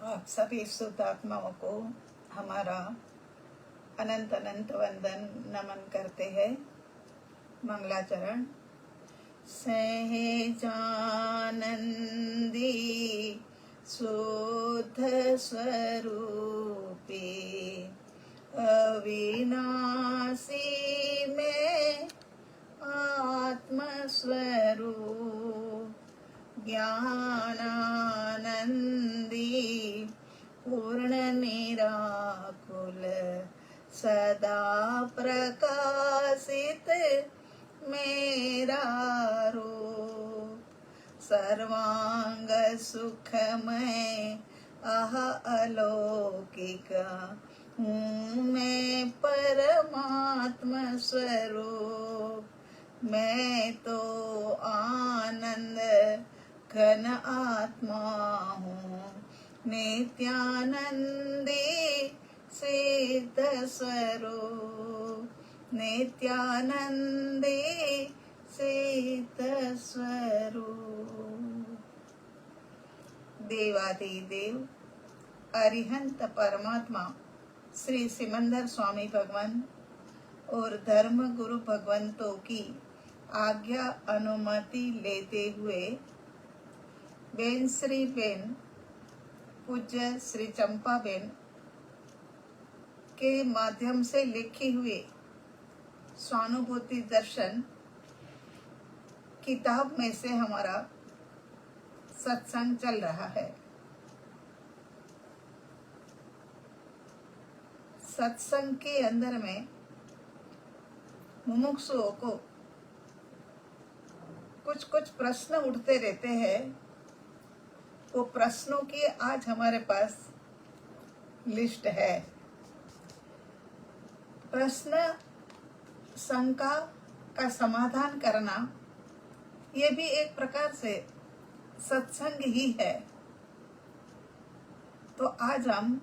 आप सभी शुद्धात्माओं को हमारा अनंत अनंत वंदन नमन करते हैं। मंगलाचरण। सहजानंदी शुद्ध स्वरूपी अविनाशी में आत्मस्वरूप ज्ञानानंदी पूर्ण निराकुल सदा प्रकाशित मेरा रूप सर्वांग सुखमय अलौकिक हूँ मैं परमात्मा स्वरूप। मैं तो आनंद घन आत्मा हूँ नित्यानंदी सिद्ध स्वरूप नित्यानंदी सिद्ध स्वरूप। देवादिदेव अरिहंत परमात्मा श्री सिमंदर स्वामी भगवान और धर्म गुरु भगवंतों की आज्ञा अनुमति लेते हुए बेन श्री बेन पूज्य श्री चंपा बेन के माध्यम से लिखी हुई स्वानुभूति दर्शन किताब में से हमारा सत्संग चल रहा है। सत्संग के अंदर में मुमुक्षुओं को कुछ कुछ प्रश्न उठते रहते हैं। वो प्रश्नों की आज हमारे पास लिस्ट है। प्रश्न शंका का समाधान करना ये भी एक प्रकार से सत्संग ही है। तो आज हम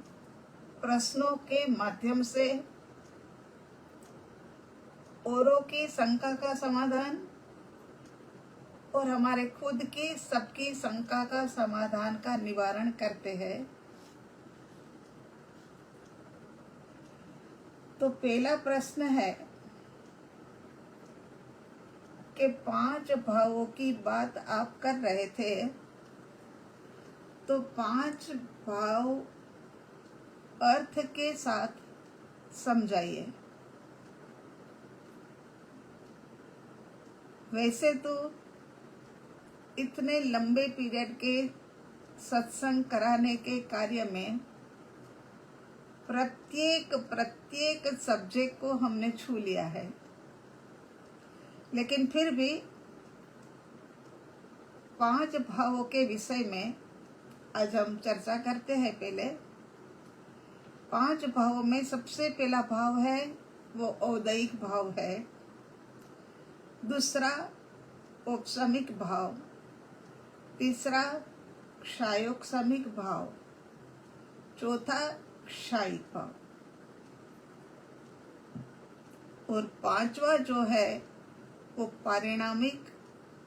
प्रश्नों के माध्यम से औरों की शंका का समाधान और हमारे खुद की सबकी शंका का समाधान का निवारण करते हैं। तो पहला प्रश्न है कि 5 भावों की बात आप कर रहे थे, तो 5 भाव अर्थ के साथ समझाइए। वैसे तो इतने लंबे पीरियड के सत्संग कराने के कार्य में प्रत्येक सब्जेक्ट को हमने छू लिया है, लेकिन फिर भी 5 भावों के विषय में आज हम चर्चा करते हैं। पहले 5 भावों में सबसे पहला भाव है वो औदैहिक भाव है, दूसरा औपशमिक भाव, तीसरा क्षायोक्षमिक भाव, चौथा क्षायिक भाव और 5वां जो है वो पारिणामिक,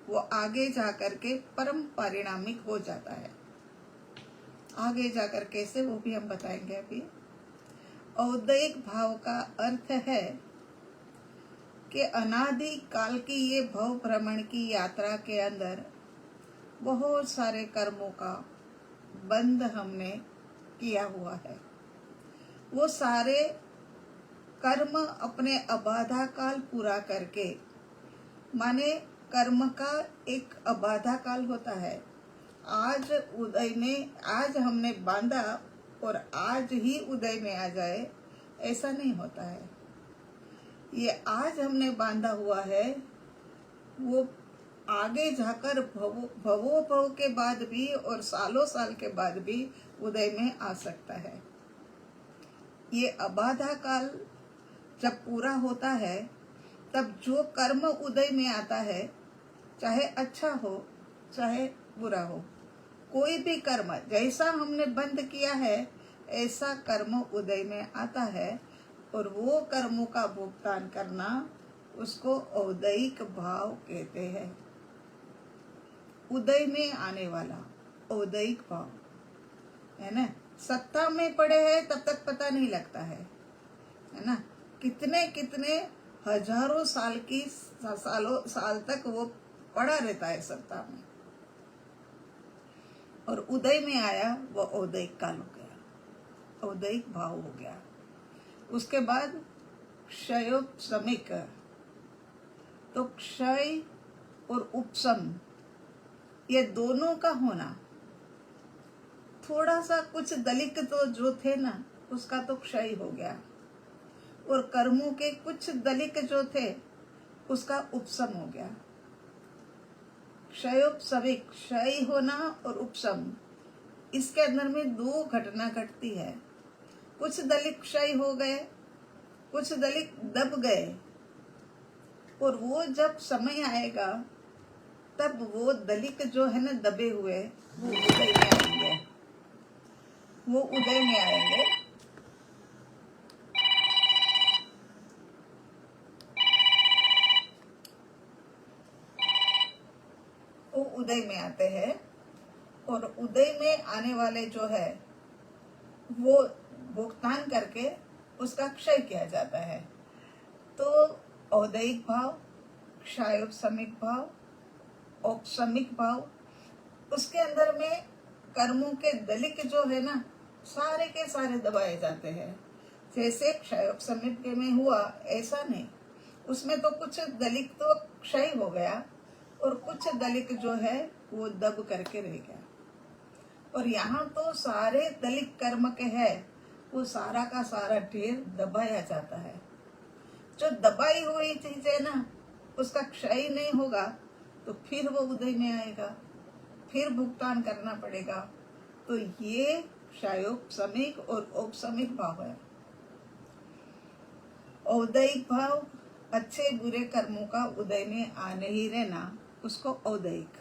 वो आगे जाकर के परम पारिणामिक हो जाता है। आगे जाकर कैसे वो भी हम बताएंगे। अभी औदैहिक भाव का अर्थ है कि अनादि काल की ये भव भ्रमण की यात्रा के अंदर बहुत सारे कर्मों का बंध हमने किया हुआ है। वो सारे कर्म अपने अबाधा काल पूरा करके, माने कर्म का एक अबाधा काल होता है। आज उदय में, आज हमने बांधा और आज ही उदय में आ जाए, ऐसा नहीं होता है। ये आज हमने बांधा हुआ है, वो आगे जाकर भवों भव के बाद भी और सालों साल के बाद भी उदय में आ सकता है। ये अबाधा काल जब पूरा होता है, तब जो कर्म उदय में आता है, चाहे अच्छा हो चाहे बुरा हो, कोई भी कर्म जैसा हमने बंद किया है ऐसा कर्म उदय में आता है और वो कर्मों का भुगतान करना उसको औदैहिक भाव कहते हैं। उदय में आने वाला औदैहिक भाव है ना। सत्ता में पड़े हैं तब तक पता नहीं लगता है ना। कितने कितने हजारों साल तक वो पड़ा रहता है सत्ता में। और उदय में आया वो औदयिक काल हो गया, औदयिक भाव हो गया। उसके बाद क्षयोपशमिक, तो क्षय और उपशम ये दोनों का होना, थोड़ा सा कुछ दलिक तो जो थे ना उसका तो क्षय हो गया, और कर्मों के कुछ दलिक जो थे उसका उपशम हो गया। क्षयोपशमिक, क्षय होना और उपशम, इसके अंदर में दो घटना घटती है। कुछ दलिक क्षय हो गए, कुछ दलिक दब गए, और वो जब समय आएगा तब वो दलिक जो है ना दबे हुए वो उदय में आएंगे, वो उदय में आएंगे। वो उदय में आते हैं, और उदय में आने वाले जो है वो भुगतान करके उसका क्षय किया जाता है। तो औदयिक भाव, क्षयोपशमिक भाव, औपशमिक भाव, उसके अंदर में कर्मों के दलिक जो है ना सारे के सारे दबाए जाते हैं। जैसे क्षयोपशमिक के में हुआ ऐसा नहीं, उसमें तो कुछ दलिक तो क्षय हो गया और कुछ दलिक जो है वो दब करके रह गया। और यहाँ तो सारे दलिक कर्म के है वो सारा का सारा ढेर दबाया जाता है। जो दबाई हुई चीज है ना उसका क्षय नहीं होगा तो फिर वो उदय में आएगा, फिर भुगतान करना पड़ेगा। तो ये क्षयोपशमिक और औपशमिक भाव है। औदयिक भाव अच्छे बुरे कर्मों का उदय में आने ही रहना, उसको औदयिक,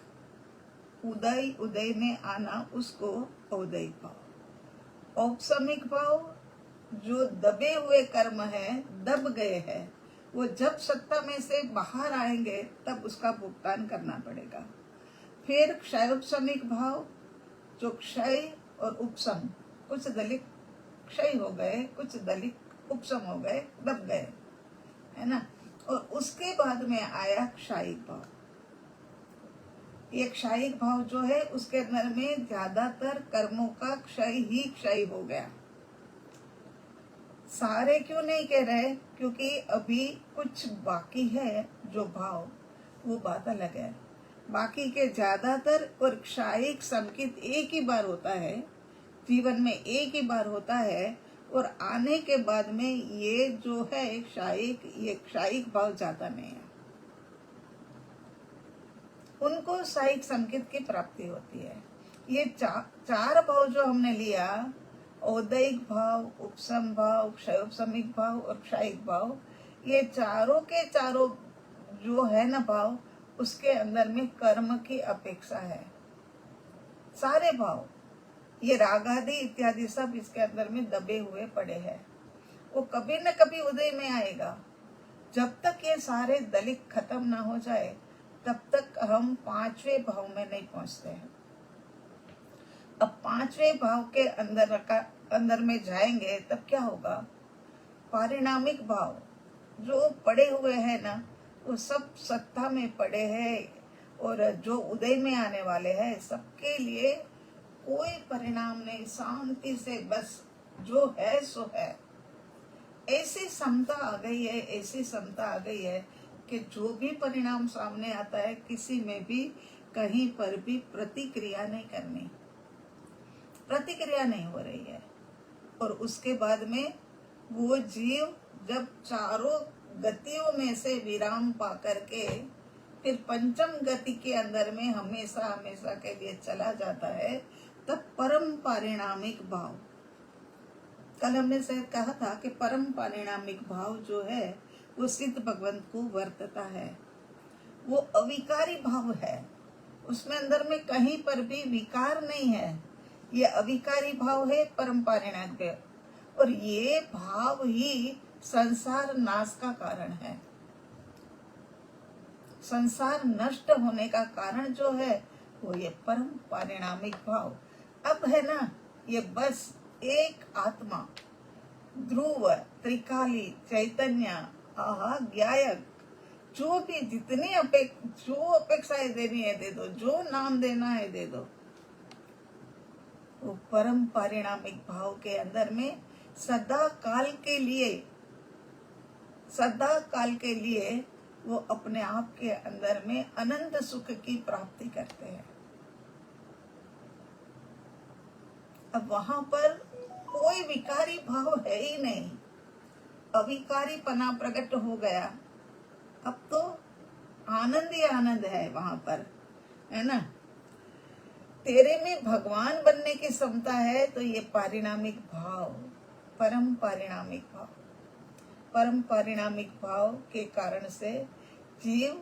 उदय में आना उसको औदयिक भाव। औपशमिक भाव जो दबे हुए कर्म है, दब गए हैं, वो जब सत्ता में से बाहर आएंगे तब उसका भुगतान करना पड़ेगा। फिर क्षयोपशमिक भाव जो क्षय और उपशम, कुछ दलिक क्षय हो गए, कुछ दलिक उपशम हो गए, दब गए, है ना। और उसके बाद में आया क्षयिक भाव। ये क्षयिक भाव जो है उसके अंदर में ज्यादातर कर्मों का क्षय ही क्षय हो गया। सारे क्यों नहीं कह रहे, क्योंकि अभी कुछ बाकी है जो भाव, वो बात अलग है। बाकी के ज्यादातर, और क्षयिक संकित एक ही बार होता है, जीवन में एक ही बार होता है, और आने के बाद में ये जो है ये क्षयिक भाव जाता नहीं है। उनको क्षयिक संकित की प्राप्ति होती है। ये चार भाव जो हमने लिया, औदयिक भाव, उपशम भाव, क्षयोपशमिक भाव और क्षयिक भाव, ये चारों के चारों जो है ना भाव, उसके अंदर में कर्म की अपेक्षा है। सारे भाव, ये राग आदि इत्यादि सब इसके अंदर में दबे हुए पड़े हैं, वो कभी न कभी उदय में आएगा। जब तक ये सारे दलित खत्म ना हो जाए तब तक हम पांचवें भाव में नहीं पहुंचते हैं। अब पांचवें भाव के अंदर में जाएंगे तब क्या होगा, पारिणामिक भाव जो पड़े हुए हैं ना वो सब सत्ता में पड़े हैं, और जो उदय में आने वाले हैं सबके लिए कोई परिणाम नहीं, शांति से बस जो है सो है। ऐसी समता आ गई है, ऐसी समता आ गई है कि जो भी परिणाम सामने आता है किसी में भी कहीं पर भी प्रतिक्रिया नहीं करनी, प्रतिक्रिया नहीं हो रही है। और उसके बाद में वो जीव जब चारों गतियों में से विराम पा करके फिर पंचम गति के अंदर में हमेशा हमेशा के लिए चला जाता है, तब परम पारिणामिक भाव, कल हमने से कहा था कि परम पारिणामिक भाव जो है वो सिद्ध भगवंत को वर्तता है। वो अविकारी भाव है, उसमें अंदर में कहीं पर भी विकार नहीं है। ये अविकारी भाव है परम पारिणामिक, और ये भाव ही संसार नाश का कारण है। संसार नष्ट होने का कारण जो है वो ये परम पारिणामिक भाव। अब है ना, ये बस एक आत्मा, ध्रुव, त्रिकाली, चैतन्य, आहा, ज्ञायक, जो भी जितनी जो अपेक्षाएं देनी है दे दो, जो नाम देना है दे दो। वो परम पारिणामिक भाव के अंदर में सदा काल के लिए वो अपने आप के अंदर में अनंत सुख की प्राप्ति करते हैं। अब वहां पर कोई विकारी भाव है ही नहीं, अविकारी पना प्रकट हो गया। अब तो आनंद ही आनंद है वहां पर, है ना। तेरे में भगवान बनने की क्षमता है, तो ये पारिणामिक भाव, परम पारिणामिक भाव के कारण से जीव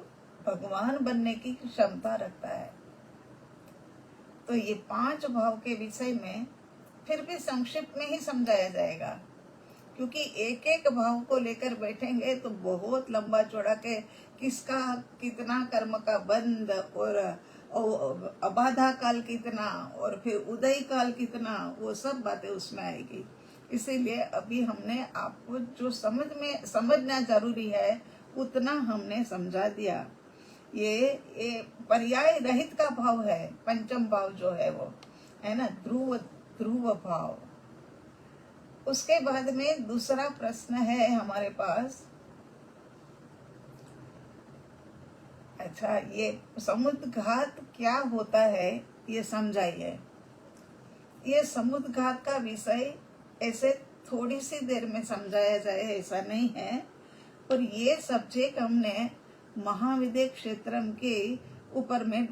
भगवान बनने की क्षमता रखता है। तो ये 5 भाव के विषय में फिर भी संक्षिप्त में ही समझाया जाएगा, क्योंकि एक एक भाव को लेकर बैठेंगे तो बहुत लंबा चौड़ा के किसका कितना कर्म का बंध और अबाधा काल कितना और फिर उदय काल कितना, वो सब बातें उसमें आएगी। इसीलिए अभी हमने आपको जो समझना जरूरी है उतना हमने समझा दिया। ये पर्याय रहित का भाव है, पंचम भाव जो है वो, है ना, ध्रुव भाव। उसके बाद में दूसरा प्रश्न है हमारे पास। अच्छा, ये समुद्घात क्या होता है ये समझाइए। ये समुद्घात का विषय ऐसे थोड़ी सी देर में समझाया जाए ऐसा नहीं है, पर ये सब्जेक्ट हमने महाविद्य क्षेत्रम के ऊपर में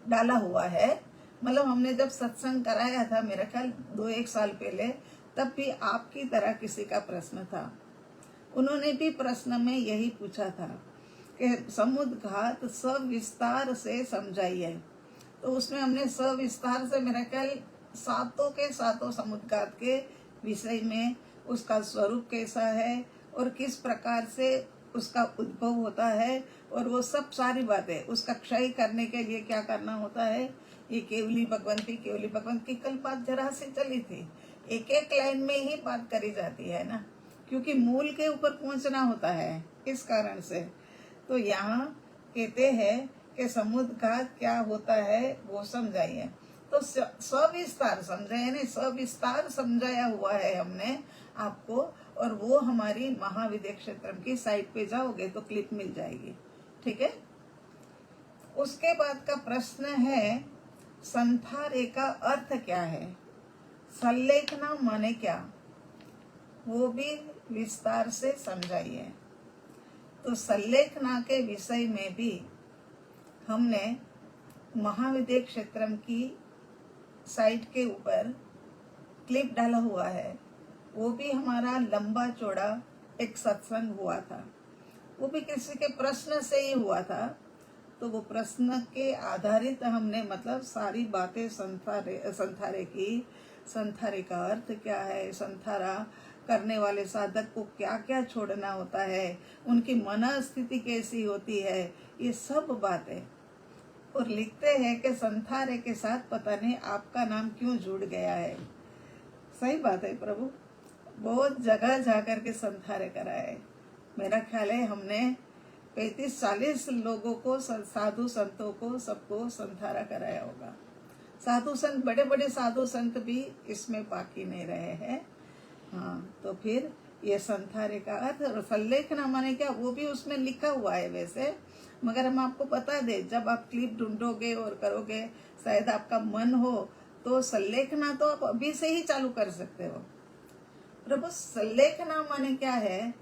डाला हुआ है। मतलब हमने जब सत्संग कराया था, मेरा ख्याल 2-1 साल पहले, तब भी आपकी तरह किसी का प्रश्न था। उन्होंने भी प्रश्न में यही पूछा था कि समुद्घात सविस्तार से समझाइए। तो उसमें हमने सविस्तार से मेरा ख्याल 7 के 7 समुद्घात के विषय में, उसका स्वरूप कैसा है और किस प्रकार से उसका उद्भव होता है, और वो सब सारी बातें, उसका क्षय करने के लिए क्या करना होता है। ये केवली भगवंत की कल बात जरा से चली थी, एक एक लाइन में ही बात करी जाती है ना, क्योंकि मूल के ऊपर पहुंचना होता है, इस कारण से। तो यहाँ कहते हैं कि समुद्घात क्या होता है वो समझाइए। तो सविस्तार समझाया, यानी सविस्तार समझाया हुआ है हमने आपको, और वो हमारी महाविद्य क्षेत्रम की साइट पे जाओगे तो क्लिप मिल जाएगी, ठीक है। उसके बाद का प्रश्न है, संथारे का अर्थ क्या है, संलेखना माने क्या, वो भी विस्तार से समझाइए। तो संलेखना के विषय में भी हमने महाविद्य क्षेत्रम की साइट के ऊपर क्लिप डाला हुआ है। वो भी हमारा लंबा चौड़ा एक सत्संग हुआ था, वो भी किसी के प्रश्न से ही हुआ था। तो वो प्रश्न के आधारित हमने मतलब सारी बातें संथारे का अर्थ क्या है, संथारा करने वाले साधक को क्या क्या छोड़ना होता है, उनकी मन स्थिति कैसी होती है, ये सब बातें। और लिखते हैं कि संथारे के साथ पता नहीं आपका नाम क्यों जुड़ गया है। सही बात है प्रभु, बहुत जगह जाकर के संथारे कराए। मेरा ख्याल है हमने 35-40 लोगों को, साधु संतों को, सबको संथारा कराया होगा। साधु संत, बड़े बड़े साधु संत भी इसमें बाकी नहीं रहे हैं। हाँ, तो फिर ये संथारे का अर्थ और संलेखना माने क्या, वो भी उसमें लिखा हुआ है वैसे, मगर हम आपको बता दे, जब आप क्लिप ढूंढोगे और करोगे, शायद आपका मन हो तो संलेखना तो आप अभी से ही चालू कर सकते हो। प्रभु, संलेखना माने क्या है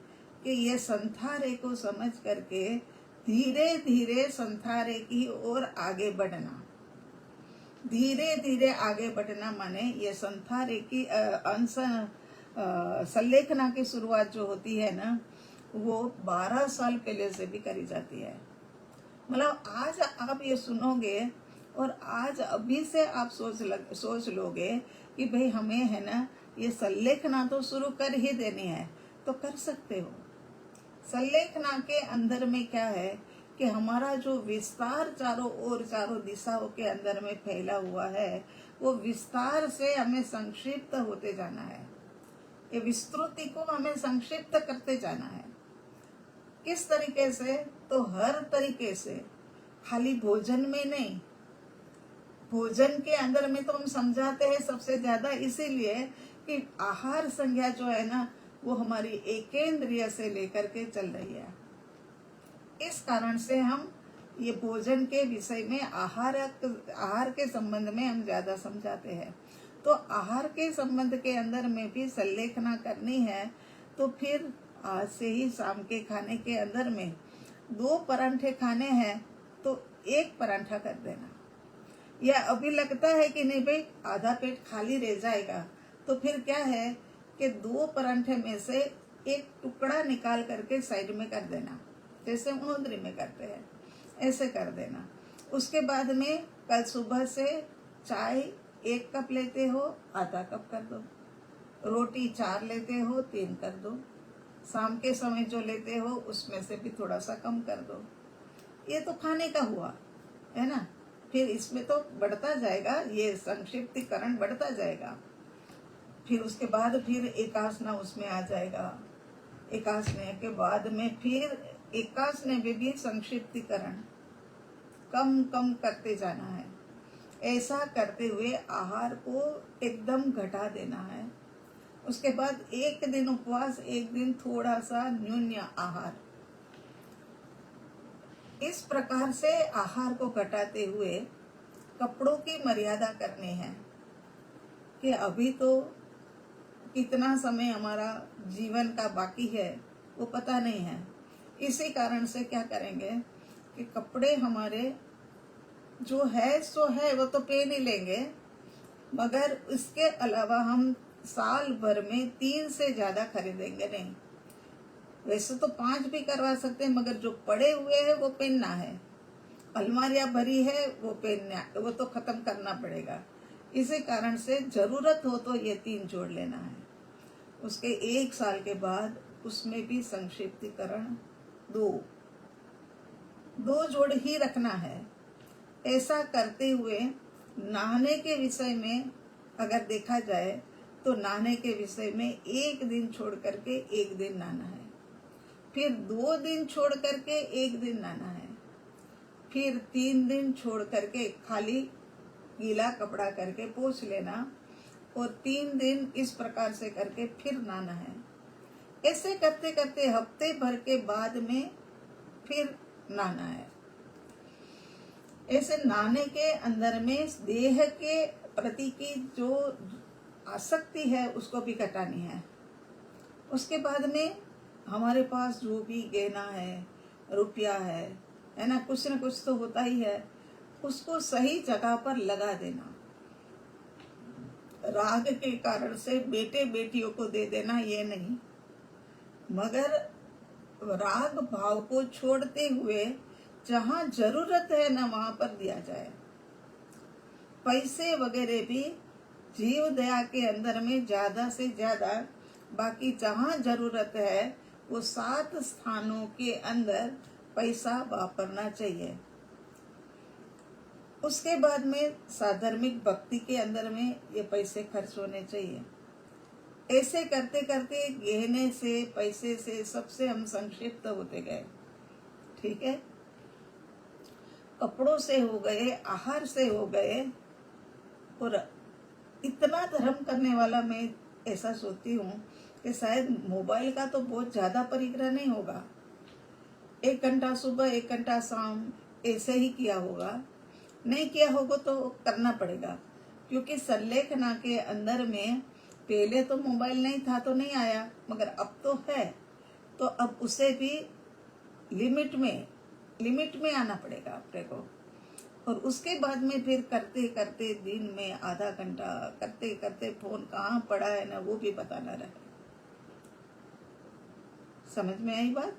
कि ये संथारे को समझ करके धीरे धीरे संथारे की ओर आगे बढ़ना। धीरे धीरे आगे बढ़ना माने ये संथारे की संलेखना की शुरुआत जो होती है ना, वो 12 साल पहले से भी करी जाती है। मतलब आज आप ये सुनोगे और आज अभी से आप सोच लोगे कि भाई हमें है ना ये संलेखना तो शुरू कर ही देनी है, तो कर सकते हो। संलेखना के अंदर में क्या है कि हमारा जो विस्तार चारों ओर चारों दिशाओं के अंदर में फैला हुआ है, वो विस्तार से हमें संक्षिप्त होते जाना है। ये विस्तृति को हमें संक्षिप्त करते जाना है। किस तरीके से? तो हर तरीके से, खाली भोजन में नहीं। भोजन के अंदर में तो हम समझाते हैं सबसे ज्यादा, इसीलिए कि आहार संज्ञा जो है ना, वो हमारी एकेंद्रिय से लेकर के चल रही है। इस कारण से हम ये भोजन के विषय में, आहार के संबंध में हम ज्यादा समझाते हैं। तो आहार के संबंध के अंदर में भी संलेखना करनी है, तो फिर आज से ही शाम के खाने के अंदर में 2 परांठे खाने हैं तो 1 परांठा कर देना। या अभी लगता है कि नहीं भाई आधा पेट खाली रह जाएगा, तो फिर क्या है कि 2 परांठे में से 1 टुकड़ा निकाल करके साइड में कर देना, जैसे उंदरी में करते हैं, ऐसे कर देना। उसके बाद में कल सुबह से चाय 1 कप लेते हो, आधा कप कर दो। रोटी 4 लेते हो, 3 कर दो। शाम के समय जो लेते हो उसमें से भी थोड़ा सा कम कर दो। ये तो खाने का हुआ है ना। फिर इसमें तो बढ़ता जाएगा, ये संक्षिप्तीकरण बढ़ता जाएगा। फिर उसके बाद फिर एकासना उसमें आ जाएगा। एकासने के बाद में फिर एकासने में भी संक्षिप्तीकरण कम कम करते जाना है। ऐसा करते हुए आहार को एकदम घटा देना है। उसके बाद 1 दिन उपवास, 1 दिन थोड़ा सा न्यून आहार। इस प्रकार से आहार को घटाते हुए कपड़ों की मर्यादा करनी है कि अभी तो कितना समय हमारा जीवन का बाकी है वो पता नहीं है। इसी कारण से क्या करेंगे कि कपड़े हमारे जो है सो है, वो तो पहन ही लेंगे, मगर इसके अलावा हम साल भर में 3 से ज्यादा खरीदेंगे नहीं। वैसे तो 5 भी करवा सकते हैं, मगर जो पड़े हुए हैं वो पहनना है। अलमारियां भरी है वो पहनना, वो तो खत्म करना पड़ेगा। इसी कारण से जरूरत हो तो ये 3 जोड़ लेना है। उसके 1 साल के बाद उसमें भी संक्षिप्तीकरण 2 जोड़ ही रखना है। ऐसा करते हुए नहाने के विषय में अगर देखा जाए तो नहाने के विषय में 1 दिन छोड़ करके 1 दिन नहाना है, फिर 2 दिन छोड़ करके 1 दिन नहाना है, फिर 3 दिन छोड़ करके खाली गीला कपड़ा करके पोंछ लेना, और 3 दिन इस प्रकार से करके फिर नहाना है। ऐसे करते करते हफ्ते भर के बाद में फिर नहाना है। ऐसे नहाने के अंदर में देह के प्रति की जो आसक्ति है उसको भी घटानी है। उसके बाद में हमारे पास जो भी गहना है, रुपया है ना, कुछ न कुछ तो होता ही है, उसको सही जगह पर लगा देना। राग के कारण से बेटे बेटियों को दे देना ये नहीं, मगर राग भाव को छोड़ते हुए जहां जरूरत है ना वहां पर दिया जाए। पैसे वगैरह भी जीव दया के अंदर में ज्यादा से ज्यादा, बाकी जहां जरूरत है वो 7 स्थानों के अंदर पैसा वापरना चाहिए। उसके बाद में साधर्मिक भक्ति के अंदर में ये पैसे खर्च होने चाहिए। ऐसे करते करते गहने से, पैसे से, सबसे हम संक्षिप्त होते गए। ठीक है, कपड़ों से हो गए, आहार से हो गए, और इतना धर्म करने वाला मैं ऐसा सोचती हूँ कि शायद मोबाइल का तो बहुत ज्यादा परिग्रह नहीं होगा। 1 घंटा सुबह, 1 घंटा शाम, ऐसे ही किया होगा। नहीं किया होगा तो करना पड़ेगा, क्योंकि संलेखना के अंदर में पहले तो मोबाइल नहीं था तो नहीं आया, मगर अब तो है, तो अब उसे भी लिमिट में आना पड़ेगा अपने को। और उसके बाद में फिर करते करते दिन में आधा घंटा करते करते फोन कहाँ पड़ा है ना वो भी पता न रहे। समझ में आई बात?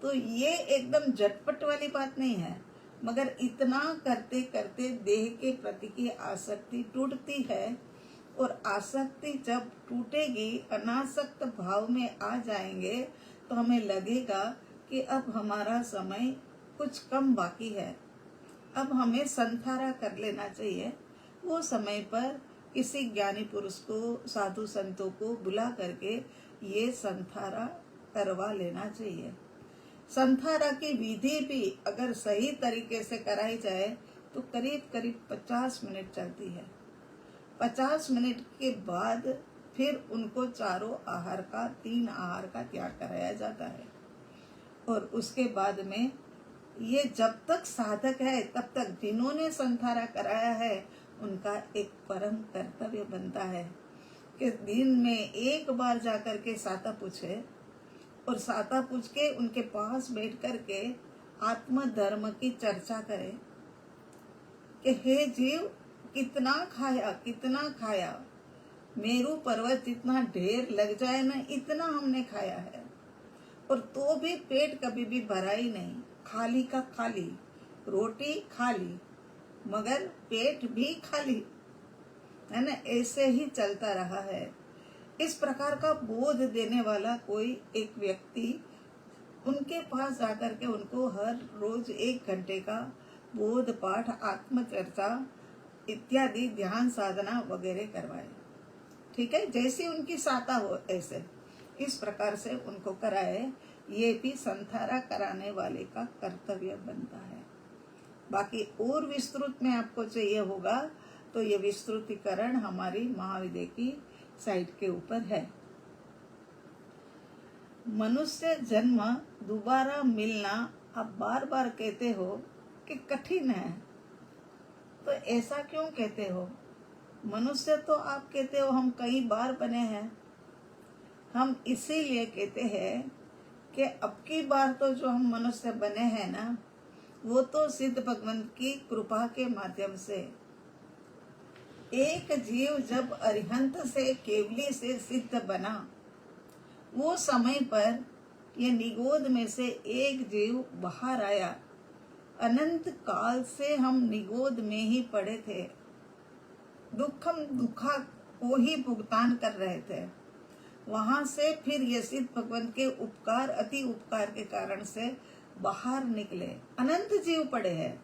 तो ये एकदम झटपट वाली बात नहीं है, मगर इतना करते करते देह के प्रति की आसक्ति टूटती है, और आसक्ति जब टूटेगी, अनासक्त भाव में आ जाएंगे, तो हमें लगेगा कि अब हमारा समय कुछ कम बाकी है, अब हमें संथारा कर लेना चाहिए। वो समय पर किसी ज्ञानी पुरुष को, साधु संतों को बुला करके ये संथारा करवा लेना चाहिए। संथारा की विधि भी अगर सही तरीके से कराई जाए तो करीब करीब 50 मिनट चलती है। 50 मिनट के बाद फिर उनको चारों आहार का, 3 आहार का त्याग कराया जाता है। और उसके बाद में ये जब तक साधक है तब तक जिन्होंने संथारा कराया है उनका एक परम कर्तव्य बनता है कि दिन में एक बार जाकर के साता पूछे, और साता पूछ के उनके पास बैठ कर के आत्म धर्म की चर्चा करे कि हे जीव, कितना खाया, मेरू पर्वत जितना ढेर लग जाए ना, इतना हमने खाया है, और तो भी पेट कभी भी भरा ही नहीं, खाली का खाली, रोटी खाली मगर पेट भी खाली, है ना, ऐसे ही चलता रहा है। इस प्रकार का बोध देने वाला कोई एक व्यक्ति उनके पास जाकर के उनको हर रोज 1 घंटे का बोध पाठ, आत्मचर्चा इत्यादि ध्यान साधना वगैरह करवाए। ठीक है, जैसी उनकी साता हो ऐसे इस प्रकार से उनको कराए। ये भी संथारा कराने वाले का कर्तव्य बनता है। बाकी और विस्तृत में आपको चाहिए होगा तो ये विस्तृतीकरण हमारी महाविद्या की साइट के ऊपर है। मनुष्य जन्म दोबारा मिलना आप बार बार कहते हो कि कठिन है, तो ऐसा क्यों कहते हो? मनुष्य तो आप कहते हो हम कई बार बने हैं। हम इसीलिए कहते हैं कि अब की बार तो जो हम मनुष्य बने हैं ना, वो तो सिद्ध भगवंत की कृपा के माध्यम से। एक जीव जब अरिहंत से, केवली से सिद्ध बना, वो समय पर ये निगोद में से एक जीव बाहर आया। अनंत काल से हम निगोद में ही पड़े थे, दुखा को ही भुगतान कर रहे थे। वहां से फिर ये सिद्ध भगवंत के उपकार, अति उपकार के कारण से बाहर निकले। अनंत जीव पड़े हैं,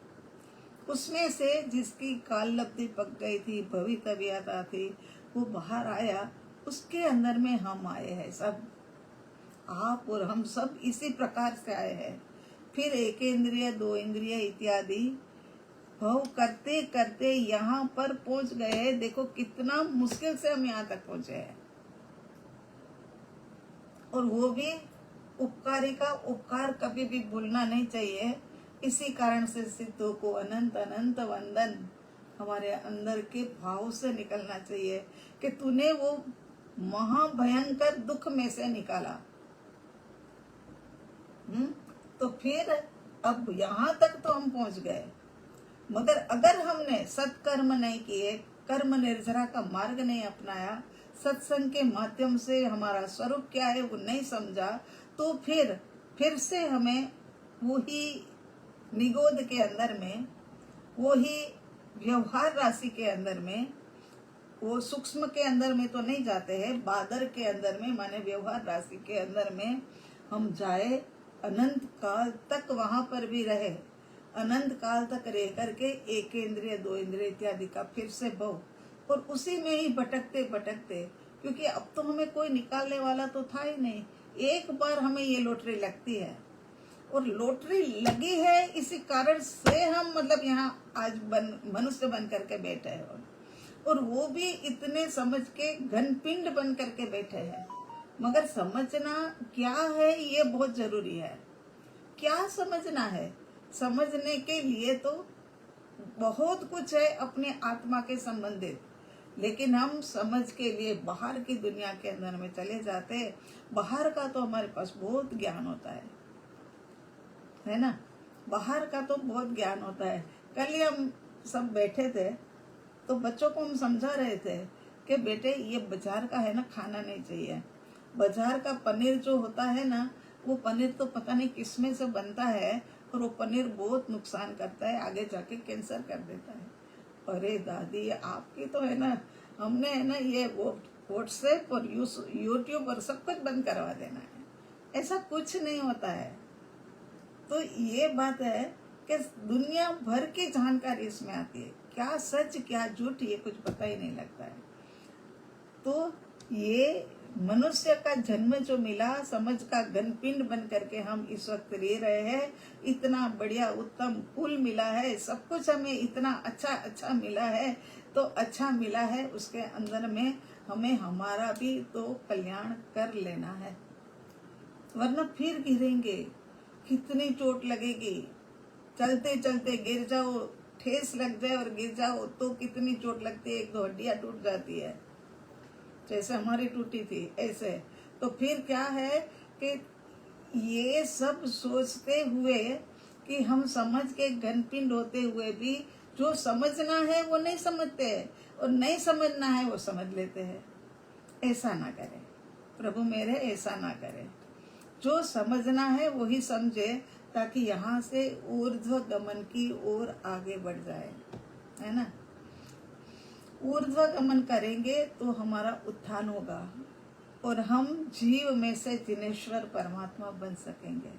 उसमें से जिसकी काल लब्धि पक गई थी, भवितव्यता थी, वो बाहर आया। उसके अंदर में हम आए हैं, सब आप और हम सब इसी प्रकार से आए हैं। फिर एक इंद्रिय, 2 इंद्रिय इत्यादि भव करते करते यहाँ पर पहुंच गए हैं। देखो कितना मुश्किल से हम यहाँ तक पहुंचे हैं, और वो भी उपकारी का उपकार कभी भी भूलना नहीं चाहिए। इसी कारण से सिद्धों को अनंत अनंत वंदन हमारे अंदर के भाव से निकलना चाहिए कि तूने वो महाभयंकर दुख में से निकाला। तो फिर अब यहाँ तक तो हम पहुंच गए, मगर अगर हमने सत्कर्म नहीं किए, कर्म निर्जरा का मार्ग नहीं अपनाया, सत्संग के माध्यम से हमारा स्वरूप क्या है वो नहीं समझा, तो फिर से हमें वही निगोद के अंदर में, वही व्यवहार राशि के अंदर में, वो सूक्ष्म के अंदर में तो नहीं जाते हैं, बादर के अंदर में माने व्यवहार राशि के अंदर में हम जाए, अनंत काल तक वहां पर भी रहे, अनंत काल तक रह करके एक इंद्रिय, 2 इंद्रिय इत्यादि का फिर से भव, और उसी में ही भटकते भटकते, क्योंकि अब तो हमें कोई निकालने वाला तो था ही नहीं। एक बार हमें ये लॉटरी लगती है, और लॉटरी लगी है इसी कारण से हम मतलब यहाँ आज मनुष्य बन करके बैठे हैं, और वो भी इतने समझ के घनपिंड बन करके बैठे हैं। मगर समझना क्या है ये बहुत जरूरी है। क्या समझना है? समझने के लिए तो बहुत कुछ है अपने आत्मा के संबंधित, लेकिन हम समझ के लिए बाहर की दुनिया के अंदर में चले जाते हैं। बाहर का तो हमारे पास बहुत ज्ञान होता है ना, बाहर का तो बहुत ज्ञान होता है। कल ही हम सब बैठे थे तो बच्चों को हम समझा रहे थे कि बेटे ये बाजार का है ना, खाना नहीं चाहिए। बाजार का पनीर जो होता है ना, वो पनीर तो पता नहीं किसमें से बनता है, और वो पनीर बहुत नुकसान करता है, आगे जाके कैंसर कर देता है। अरे दादी आपकी तो है ना, हमने है ना ये व्हाट्सएप और यूट्यूब और सब कुछ बंद करवा देना है। ऐसा कुछ नहीं होता है। तो ये बात है कि दुनिया भर की जानकारी इसमें आती है, क्या सच क्या झूठ ये कुछ पता ही नहीं लगता है। तो ये मनुष्य का जन्म जो मिला, समझ का घनपिंड बन करके हम इस वक्त रह रहे हैं, इतना बढ़िया उत्तम कुल मिला है, सब कुछ हमें इतना अच्छा मिला है। तो अच्छा मिला है, उसके अंदर में हमें हमारा भी तो कल्याण कर लेना है, वरना फिर गिरेंगे, कितनी चोट लगेगी। चलते चलते गिर जाओ, ठेस लग जाए और गिर जाओ तो कितनी चोट लगती है, एक दो हड्डियां टूट जाती है, जैसे हमारी टूटी थी ऐसे। तो फिर क्या है कि ये सब सोचते हुए कि हम समझ के घनपिंड होते हुए भी जो समझना है वो नहीं समझते हैं, और नहीं समझना है वो समझ लेते हैं। ऐसा ना करें प्रभु मेरे, ऐसा ना करें। जो समझना है वही समझे, ताकि यहाँ से ऊर्ध्व गमन की ओर आगे बढ़ जाए, है ना। ऊर्ध्व गमन करेंगे तो हमारा उत्थान होगा और हम जीव में से जिनेश्वर परमात्मा बन सकेंगे।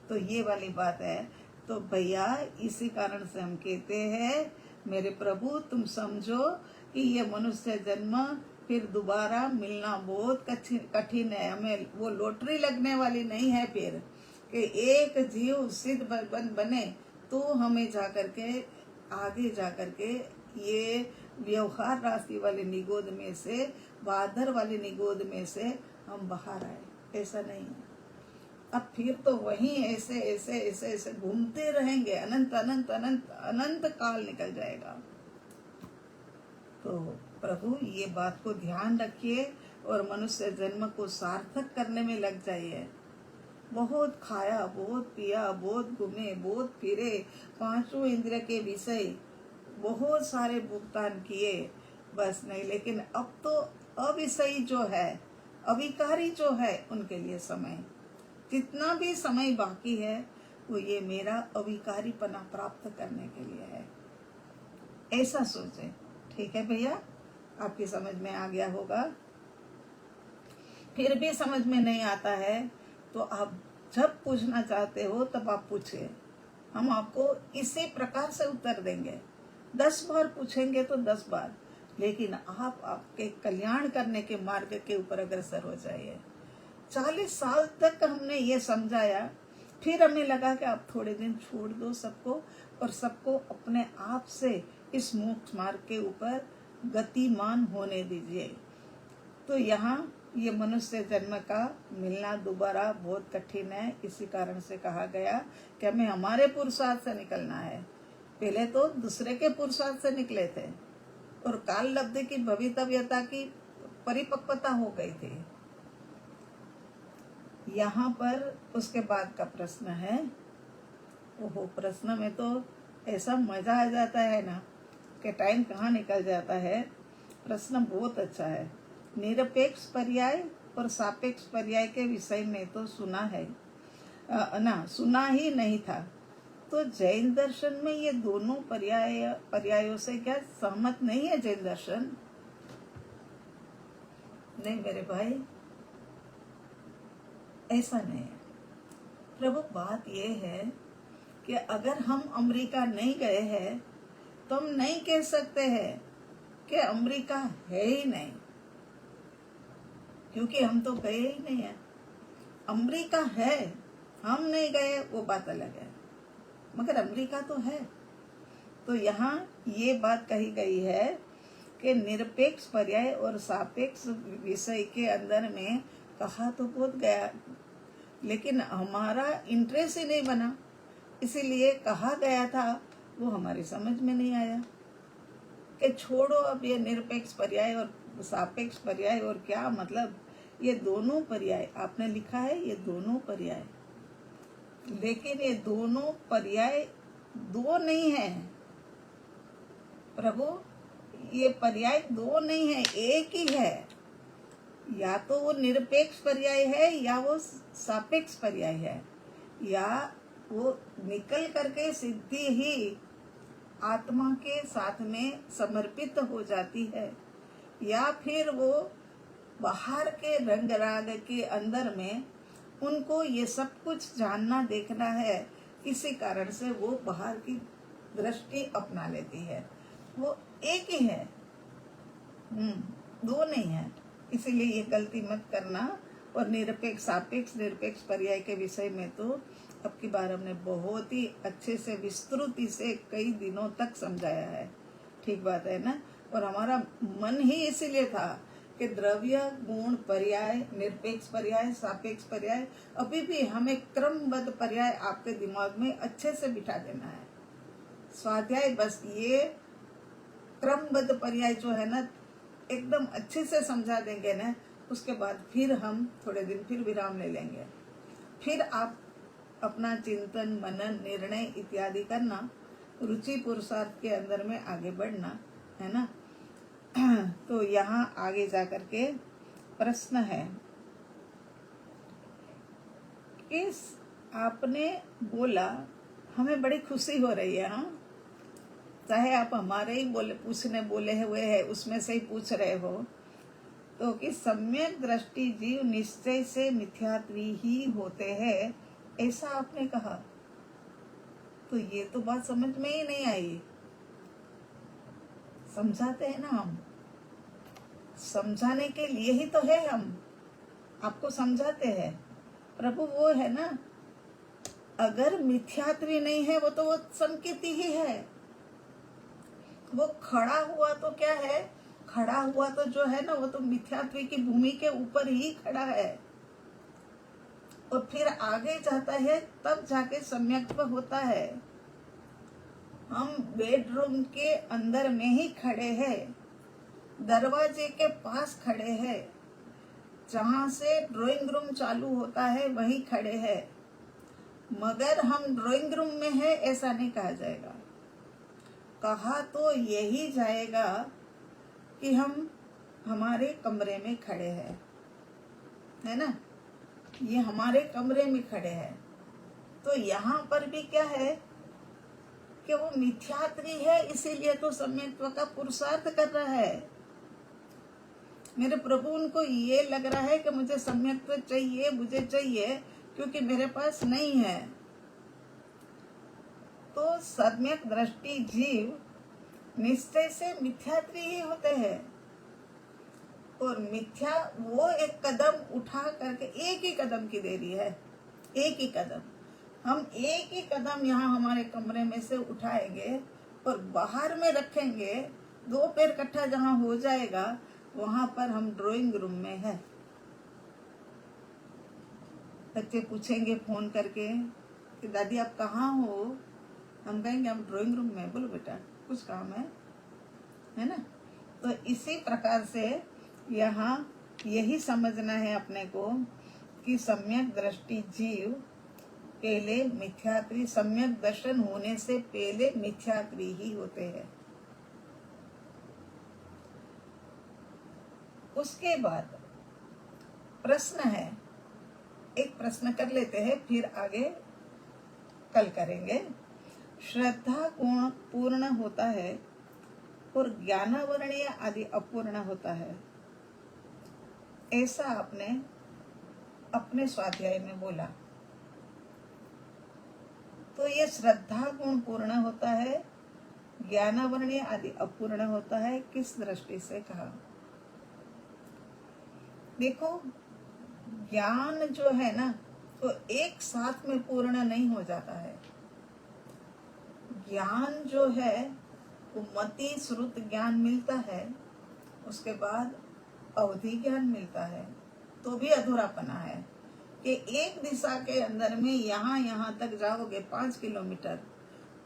तो ये वाली बात है। तो भैया इसी कारण से हम कहते हैं, मेरे प्रभु तुम समझो कि ये मनुष्य जन्म फिर दोबारा मिलना बहुत कठिन है। हमें वो लॉटरी लगने वाली नहीं है फिर कि एक जीव सिद्ध बने तो हमें जाकर के आगे जाकर के ये व्यवहार राशि वाले निगोद में से, बादर वाले निगोद में से हम बाहर आए, ऐसा नहीं है। अब फिर तो वहीं ऐसे ऐसे ऐसे ऐसे घूमते रहेंगे, अनंत अनंत अनंत अनंत काल निकल जाएगा। तो प्रभु ये बात को ध्यान रखिए और मनुष्य जन्म को सार्थक करने में लग जाइए। बहुत खाया, बहुत पिया, बहुत घूमे, बहुत फिरे, पांचों इंद्रिय के विषय बहुत सारे भुगतान किए, बस नहीं। लेकिन अब तो अविषयी जो है, अविकारी जो है, उनके लिए समय, जितना भी समय बाकी है वो ये मेरा अविकारीपना प्राप्त करने के लिए है, ऐसा सोचे। ठीक है भैया, आपकी समझ में आ गया होगा। फिर भी समझ में नहीं आता है तो आप जब पूछना चाहते हो तब आप पूछिए, हम आपको इसी प्रकार से उत्तर देंगे। 10 बार पूछेंगे तो 10 बार, लेकिन आप आपके कल्याण करने के मार्ग के ऊपर अग्रसर हो जाइए। 40 साल तक हमने ये समझाया, फिर हमें लगा कि आप थोड़े दिन छोड़ दो सबको और सबको अपने आप से इस मोक्ष मार्ग के ऊपर गतिमान होने दीजिए। तो यहाँ ये मनुष्य जन्म का मिलना दोबारा बहुत कठिन है। इसी कारण से कहा गया कि हमें हमारे पुरुषार्थ से निकलना है। पहले तो दूसरे के पुरुषार्थ से निकले थे और काल लब्धि की भवितव्यता की परिपक्वता हो गई थी। यहाँ पर उसके बाद का प्रश्न है, ओहो, प्रश्न में तो ऐसा मजा आ जाता है ना कि टाइम कहाँ निकल जाता है। प्रश्न बहुत अच्छा है। निरपेक्ष पर्याय और सापेक्ष पर्याय के विषय में तो सुना है ना, सुना ही नहीं था। तो जैन दर्शन में ये दोनों पर्यायों से क्या सहमत नहीं है जैन दर्शन? नहीं मेरे भाई, ऐसा नहीं है। प्रभु बात ये है कि अगर हम अमेरिका नहीं गए हैं तो हम नहीं कह सकते हैं कि अमेरिका है ही नहीं, क्योंकि हम तो गए ही नहीं है। अमेरिका है, हम नहीं गए वो बात अलग है, मगर अमेरिका तो है। तो यहाँ ये बात कही गई है कि निरपेक्ष पर्याय और सापेक्ष विषय के अंदर में कहा तो बहुत गया, लेकिन हमारा इंटरेस्ट ही नहीं बना, इसीलिए कहा गया था वो हमारी समझ में नहीं आया कि छोड़ो अब ये निरपेक्ष पर्याय और सापेक्ष पर्याय, और क्या मतलब ये दोनों पर्याय आपने लिखा है, ये दोनों पर्याय, लेकिन ये दोनों पर्याय दो नहीं है प्रभु, ये पर्याय दो नहीं है, एक ही है। या तो वो निरपेक्ष पर्याय है या वो सापेक्ष पर्याय है, या वो निकल करके सिद्धि ही आत्मा के साथ में समर्पित हो जाती है, या फिर वो बाहर के रंग राग के अंदर में उनको ये सब कुछ जानना देखना है, इसी कारण से वो बाहर की दृष्टि अपना लेती है। वो एक ही है, दो नहीं है। इसीलिए ये गलती मत करना। और निरपेक्ष सापेक्ष निरपेक्ष पर्याय के विषय में तो अब की बार हमने बहुत ही अच्छे से विस्तृति से कई दिनों तक समझाया है, ठीक बात है ना। और हमारा मन ही इसीलिए था कि द्रव्य गुण पर्याय निरपेक्ष पर्याय सापेक्ष पर्याय, अभी भी हमें क्रमबद्ध पर्याय आपके दिमाग में अच्छे से बिठा देना है। स्वाध्याय बस ये क्रमबद्ध पर्याय जो है ना एकदम अच्छे से समझा देंगे ना, उसके बाद फिर हम थोड़े दिन फिर विराम ले लेंगे। फिर आप अपना चिंतन मनन निर्णय इत्यादि करना, रुचि पुरुषार्थ के अंदर में आगे बढ़ना है ना। तो यहाँ आगे जाकर के प्रश्न है कि आपने बोला, हमें बड़ी खुशी हो रही है। हाँ, चाहे आप हमारे ही पूछने बोले हुए हैं उसमें से ही पूछ रहे हो, तो कि सम्यक दृष्टि जीव निश्चय से मिथ्यात्वी ही होते हैं, ऐसा आपने कहा। तो ये तो बात समझ में ही नहीं आई। समझाते हैं ना, हम समझाने के लिए ही तो है, हम आपको समझाते हैं। प्रभु वो है ना, अगर मिथ्यात्वी नहीं है वो संकेत ही है। वो खड़ा हुआ तो क्या है, खड़ा हुआ तो जो है ना वो तो मिथ्यात्वी की भूमि के ऊपर ही खड़ा है, और फिर आगे जाता है तब जाके सम्यक्त्व होता है। हम बेडरूम के अंदर में ही खड़े हैं, दरवाजे के पास खड़े हैं, जहां से ड्राइंग रूम चालू होता है वहीं खड़े हैं, मगर हम ड्राइंग रूम में है ऐसा नहीं कहा जाएगा। कहा तो यही जाएगा कि हम हमारे कमरे में खड़े हैं, है ना, ये हमारे कमरे में खड़े हैं। तो यहाँ पर भी क्या है कि वो मिथ्यात्वी है, इसीलिए तो सम्यक्त्व का पुरुषार्थ कर रहा है। मेरे प्रभु उनको ये लग रहा है कि मुझे सम्यक्त्व चाहिए, मुझे चाहिए, क्योंकि मेरे पास नहीं है। तो सम्यक दृष्टि जीव निश्चय से मिथ्यात्वी ही होते हैं। और मिथ्या वो एक कदम उठा करके, एक ही कदम की देरी है, एक ही कदम, हम एक ही कदम यहाँ हमारे कमरे में से उठाएंगे और बाहर में रखेंगे, दो पैर इकट्ठा जहाँ हो जाएगा वहां पर हम ड्राइंग रूम में है। बच्चे पूछेंगे फोन करके कि दादी आप कहाँ हो, हम कहेंगे हम ड्राइंग रूम में। बोलो बेटा कुछ काम है ना। तो इसी प्रकार से यहाँ यही समझना है अपने को कि सम्यक दृष्टि जीव पहले मिथ्यात्वी, सम्यक दर्शन होने से पहले मिथ्यात्वी ही होते हैं। उसके बाद प्रश्न है, एक प्रश्न कर लेते हैं फिर आगे कल करेंगे। श्रद्धा गुण पूर्ण होता है और ज्ञानावरणीय आदि अपूर्ण होता है, ऐसा आपने अपने स्वाध्याय में बोला। तो ये श्रद्धा गुण पूर्ण होता है, ज्ञानावरणीय आदि अपूर्ण होता है, किस दृष्टि से कहा। देखो ज्ञान जो है ना तो एक साथ में पूर्ण नहीं हो जाता है। ज्ञान जो है वो मति श्रुत ज्ञान मिलता है, उसके बाद अवधि ज्ञान मिलता है, तो भी अधूरापना है कि एक दिशा के अंदर में यहाँ तक जाओगे 5 किलोमीटर,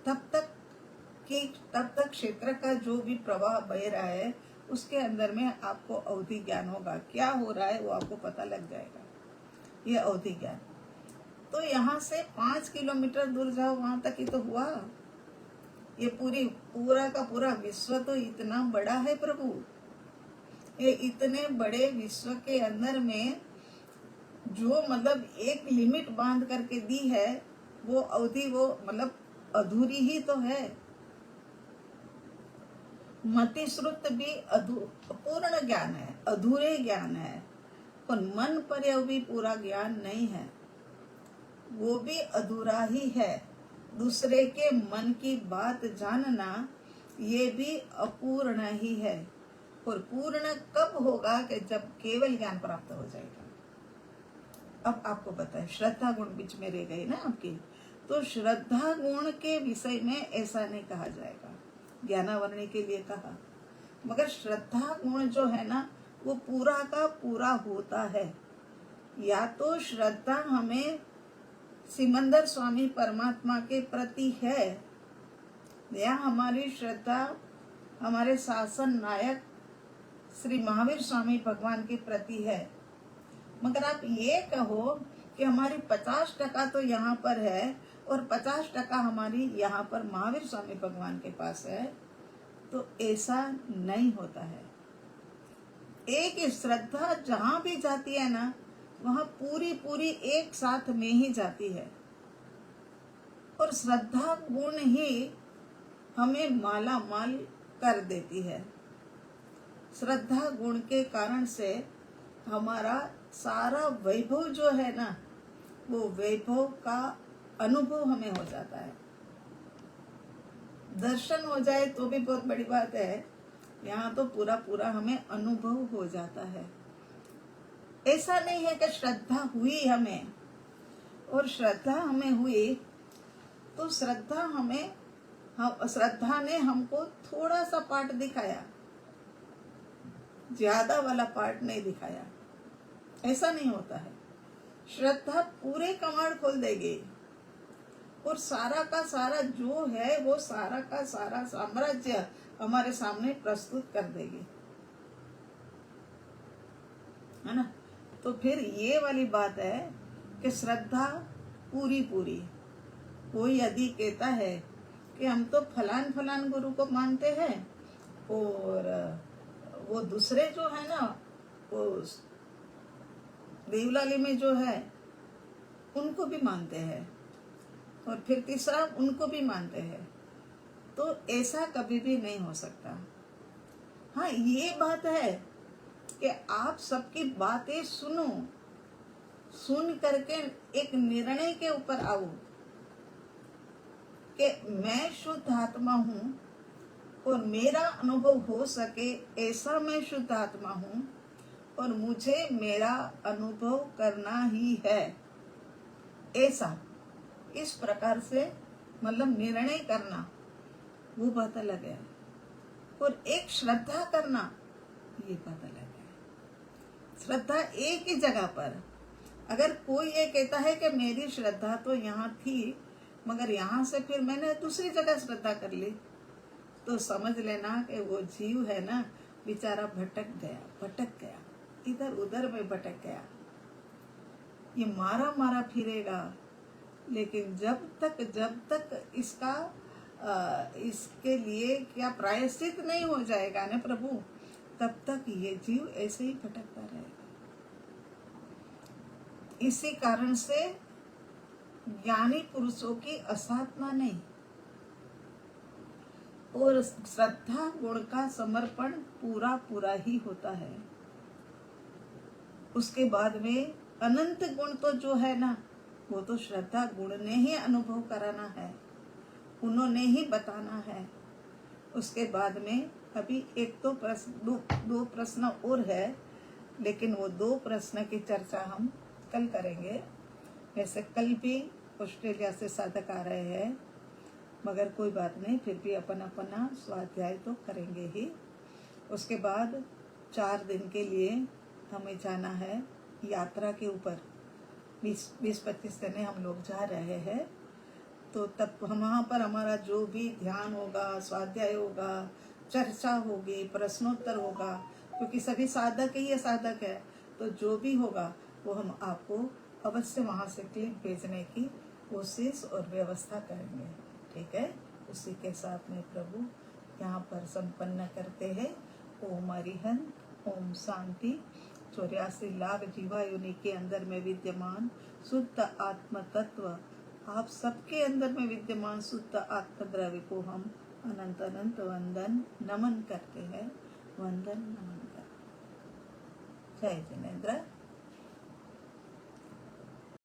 तब तक क्षेत्र का जो भी प्रवाह बह रहा है उसके अंदर में आपको अवधि ज्ञान होगा। क्या हो रहा है वो आपको पता लग जाएगा, ये अवधि ज्ञान। तो यहाँ से 5 किलोमीटर दूर जाओ वहां तक ही तो हुआ। ये पूरा का पूरा विश्व तो इतना बड़ा है प्रभु, ये इतने बड़े विश्व के अंदर में जो मतलब एक लिमिट बांध करके दी है वो अवधि, वो मतलब अधूरी ही तो है। मति श्रुत भी पूर्ण ज्ञान है, अधूरे ज्ञान है, और मन पर भी पूरा ज्ञान नहीं है। वो भी अधूरा ही है। दूसरे के मन की बात जानना ये भी अपूर्ण ही है। और पूर्ण कब होगा कि जब केवल ज्ञान प्राप्त हो जाएगा। अब आपको पता है श्रद्धा गुण बीच में रह गई ना आपकी, तो श्रद्धा गुण के विषय में ऐसा नहीं कहा जाएगा, ज्ञानावरणी के लिए कहा। मगर श्रद्धा गुण जो है ना वो पूरा का पूरा होता है। या तो श्रद्धा हमें सिमंदर स्वामी परमात्मा के प्रति है, या हमारी श्रद्धा हमारे शासन नायक श्री महावीर स्वामी भगवान के प्रति है। मगर आप ये कहो कि हमारी 50% तो यहाँ पर है और 50% हमारी यहाँ पर महावीर स्वामी भगवान के पास है, तो ऐसा नहीं होता है। एक श्रद्धा जहाँ भी जाती है ना वहाँ पूरी पूरी एक साथ में ही जाती है। और श्रद्धा गुण ही हमें माला माल कर देती है। श्रद्धा गुण के कारण से हमारा सारा वैभव जो है ना वो वैभव का अनुभव हमें हो जाता है। दर्शन हो जाए तो भी बहुत बड़ी बात है, यहाँ तो पूरा पूरा हमें अनुभव हो जाता है। ऐसा नहीं है कि श्रद्धा हुई हमें, और श्रद्धा हमें हुई तो श्रद्धा ने हमको थोड़ा सा पार्ट दिखाया, ज्यादा वाला पार्ट नहीं दिखाया। ऐसा नहीं होता है। श्रद्धा पूरे कमाड़ खोल देगी और सारा का सारा जो है वो सारा का सारा साम्राज्य हमारे सामने प्रस्तुत कर देगी, है ना। तो फिर ये वाली बात है कि श्रद्धा पूरी पूरी। कोई यदि कहता है कि हम तो फलान फलान गुरु को मानते हैं और वो दूसरे जो है ना वो देवलाली में जो है उनको भी मानते हैं, और फिर तीसरा उनको भी मानते हैं, तो ऐसा कभी भी नहीं हो सकता। हाँ ये बात है कि आप सबकी बातें सुनो, सुन करके एक निर्णय के ऊपर आओ कि मैं शुद्ध आत्मा हूँ और मेरा अनुभव हो सके ऐसा मैं शुद्ध आत्मा हूँ और मुझे मेरा अनुभव करना ही है, ऐसा इस प्रकार से मतलब निर्णय करना वो बात अलग है, और एक श्रद्धा करना ये बात अलग है। श्रद्धा एक ही जगह पर, अगर कोई ये कहता है कि मेरी श्रद्धा तो यहाँ थी मगर यहाँ से फिर मैंने दूसरी जगह श्रद्धा कर ली, तो समझ लेना कि वो जीव है ना बेचारा भटक गया, इधर उधर में भटक गया। ये मारा मारा फिरेगा, लेकिन जब तक इसके लिए क्या प्रायश्चित नहीं हो जाएगा ना प्रभु, तब तक ये जीव ऐसे ही भटकता रहेगा। इसी कारण से ज्ञानी पुरुषों की असाधना नहीं, और श्रद्धा गुण का समर्पण पूरा पूरा ही होता है। उसके बाद में अनंत गुण तो जो है ना वो तो श्रद्धा गुण ने ही अनुभव कराना है, उन्होंने ही बताना है। उसके बाद में अभी एक तो दो प्रश्न और है, लेकिन वो 2 प्रश्न की चर्चा हम कल करेंगे। वैसे कल भी ऑस्ट्रेलिया से साधक आ रहे हैं, मगर कोई बात नहीं, फिर भी अपना स्वाध्याय तो करेंगे ही। उसके बाद 4 दिन के लिए हमें जाना है यात्रा के ऊपर, 20-25 दिन हम लोग जा रहे हैं। तो तब हम वहाँ पर हमारा जो भी ध्यान होगा, स्वाध्याय होगा, चर्चा होगी, प्रश्नोत्तर होगा, क्योंकि सभी साधक ही साधक है, तो जो भी होगा वो हम आपको अवश्य वहाँ से क्लिप भेजने की कोशिश और व्यवस्था करेंगे, ठीक है। उसी के साथ में प्रभु यहाँ पर संपन्न करते हैं। ओम अरिहंत, ओम शांति। 84 लाख जीवा योनि के अंदर में विद्यमान शुद्ध आत्म तत्व, आप सबके अंदर में विद्यमान शुद्ध आत्म द्रव्य को हम अनंत अनंत वंदन नमन करते हैं। वंदन नमन करते। जय जिनेन्द्र।